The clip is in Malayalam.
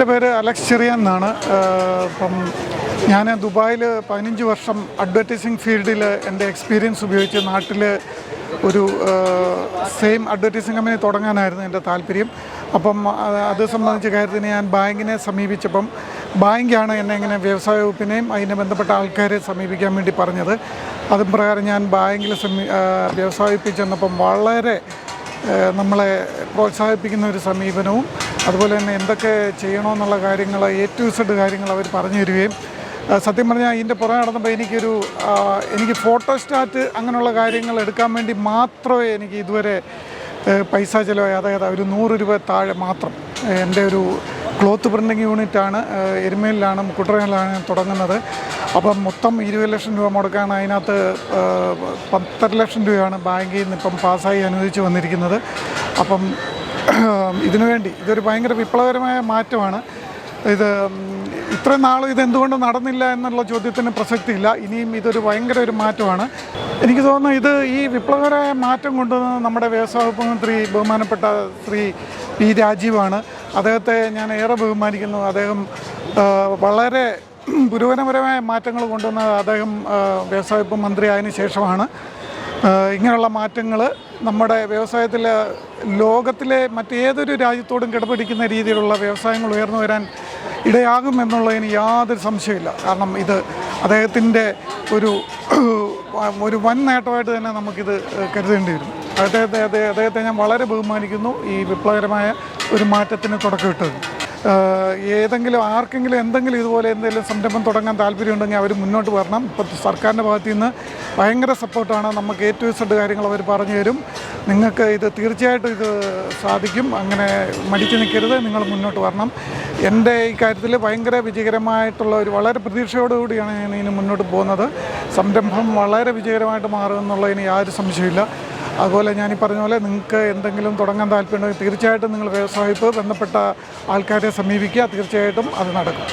എൻ്റെ പേര് അലക്സ് ചെറിയാൻ എന്നാണ്. ഇപ്പം ഞാൻ ദുബായിൽ 15 വർഷം അഡ്വർടൈസിങ് ഫീൽഡിൽ എൻ്റെ എക്സ്പീരിയൻസ് ഉപയോഗിച്ച് നാട്ടിൽ ഒരു സെയിം അഡ്വർടൈസിങ് കമ്പനി തുടങ്ങാനായിരുന്നു എൻ്റെ താല്പര്യം. അപ്പം അത് സംബന്ധിച്ച കാര്യത്തിന് ഞാൻ ബാങ്കിനെ സമീപിച്ചപ്പം ബാങ്കാണ് എന്നെ ഇങ്ങനെ വ്യവസായ വകുപ്പിനെയും അതിനെ ബന്ധപ്പെട്ട ആൾക്കാരെ സമീപിക്കാൻ വേണ്ടി പറഞ്ഞത്. അതും പ്രകാരം ഞാൻ ബാങ്കിൽ വ്യവസായ വകുപ്പിൽ ചെന്നപ്പം വളരെ നമ്മളെ പ്രോത്സാഹിപ്പിക്കുന്ന ഒരു സമീപനവും അതുപോലെ തന്നെ എന്തൊക്കെ ചെയ്യണമെന്നുള്ള കാര്യങ്ങൾ A to Z കാര്യങ്ങൾ അവർ പറഞ്ഞു തരികയും, സത്യം പറഞ്ഞാൽ ഇതിൻ്റെ പുറകെ നടന്നപ്പോൾ എനിക്ക് ഫോട്ടോസ്റ്റാറ്റ് അങ്ങനെയുള്ള കാര്യങ്ങൾ എടുക്കാൻ വേണ്ടി മാത്രമേ എനിക്ക് ഇതുവരെ പൈസ ചിലവായി. അതായത് ഒരു 100 രൂപ താഴെ മാത്രം. എൻ്റെ ഒരു ക്ലോത്ത് പ്രിൻറ്റിങ് യൂണിറ്റാണ്, എരുമേലിലാണ്, മുക്കുട്ടറയിലാണ് ഞാൻ തുടങ്ങുന്നത്. അപ്പം മൊത്തം 20 ലക്ഷം രൂപ മുടക്കാണ്. അതിനകത്ത് 12 ലക്ഷം രൂപയാണ് ബാങ്കിൽ നിന്ന് ഇപ്പം പാസ്സായി അനുവദിച്ച് വന്നിരിക്കുന്നത്. അപ്പം ഇതിനുവേണ്ടി ഇതൊരു ഭയങ്കര വിപ്ലവകരമായ മാറ്റമാണ്. ഇത്രയും നാളും ഇതെന്തുകൊണ്ട് നടന്നില്ല എന്നുള്ള ചോദ്യത്തിന് പ്രസക്തിയില്ല. ഇനിയും ഇതൊരു ഭയങ്കര ഒരു മാറ്റമാണ്. എനിക്ക് തോന്നുന്നു ഈ വിപ്ലവകരമായ മാറ്റം കൊണ്ടുവന്നത് നമ്മുടെ വ്യവസായ വകുപ്പ് മന്ത്രി ബഹുമാനപ്പെട്ട ശ്രീ P. രാജീവാണ്. അദ്ദേഹത്തെ ഞാൻ ഏറെ ബഹുമാനിക്കുന്നു. അദ്ദേഹം വളരെ പുരോഗമനപരമായ മാറ്റങ്ങൾ കൊണ്ടുവന്നത് അദ്ദേഹം വ്യവസായ വകുപ്പ് മന്ത്രി ആയതിനു ശേഷമാണ്. ഇങ്ങനെയുള്ള മാറ്റങ്ങൾ നമ്മുടെ വ്യവസായത്തിൽ ലോകത്തിലെ മറ്റേതൊരു രാജ്യത്തോടും കിടപിടിക്കുന്ന രീതിയിലുള്ള വ്യവസായങ്ങൾ ഉയർന്നു വരാൻ ഇടയാകുമെന്നുള്ളതിന് യാതൊരു സംശയമില്ല. കാരണം ഇത് അദ്ദേഹത്തിൻ്റെ ഒരു വൻ നേട്ടമായിട്ട് തന്നെ നമുക്കിത് കരുതേണ്ടി വരും. അദ്ദേഹത്തെ ഞാൻ വളരെ ബഹുമാനിക്കുന്നു. ഈ വിപ്ലവകരമായ ഒരു മാറ്റത്തിന് തുടക്കമിട്ടത്. ആർക്കെങ്കിലും എന്തെങ്കിലും ഇതുപോലെ എന്തെങ്കിലും സംരംഭം തുടങ്ങാൻ താല്പര്യമുണ്ടെങ്കിൽ അവർ മുന്നോട്ട് വരണം. ഇപ്പോൾ സർക്കാരിൻ്റെ ഭാഗത്തു നിന്ന് ഭയങ്കര സപ്പോർട്ടാണ്. നമുക്ക് A to Z കാര്യങ്ങൾ അവർ പറഞ്ഞു തരും. നിങ്ങൾക്ക് തീർച്ചയായിട്ടും ഇത് സാധിക്കും. അങ്ങനെ മടിച്ചു നിൽക്കരുത്, നിങ്ങൾ മുന്നോട്ട് വരണം. എൻ്റെ ഈ കാര്യത്തിൽ ഭയങ്കര വിജയകരമായിട്ടുള്ള വളരെ പ്രതീക്ഷയോടുകൂടിയാണ് ഞാൻ ഇതിന് മുന്നോട്ട് പോകുന്നത്. സംരംഭം വളരെ വിജയകരമായിട്ട് മാറുമെന്നുള്ളതിന് യാതൊരു സംശയമില്ല. അതുപോലെ ഞാനീ പറഞ്ഞ പോലെ നിങ്ങൾക്ക് എന്തെങ്കിലും തുടങ്ങാൻ താല്പര്യമുണ്ടെങ്കിൽ തീർച്ചയായിട്ടും നിങ്ങൾ വ്യവസായ വകുപ്പ് ബന്ധപ്പെട്ട ആൾക്കാരെ സമീപിക്കുക. തീർച്ചയായിട്ടും അത് നടക്കും.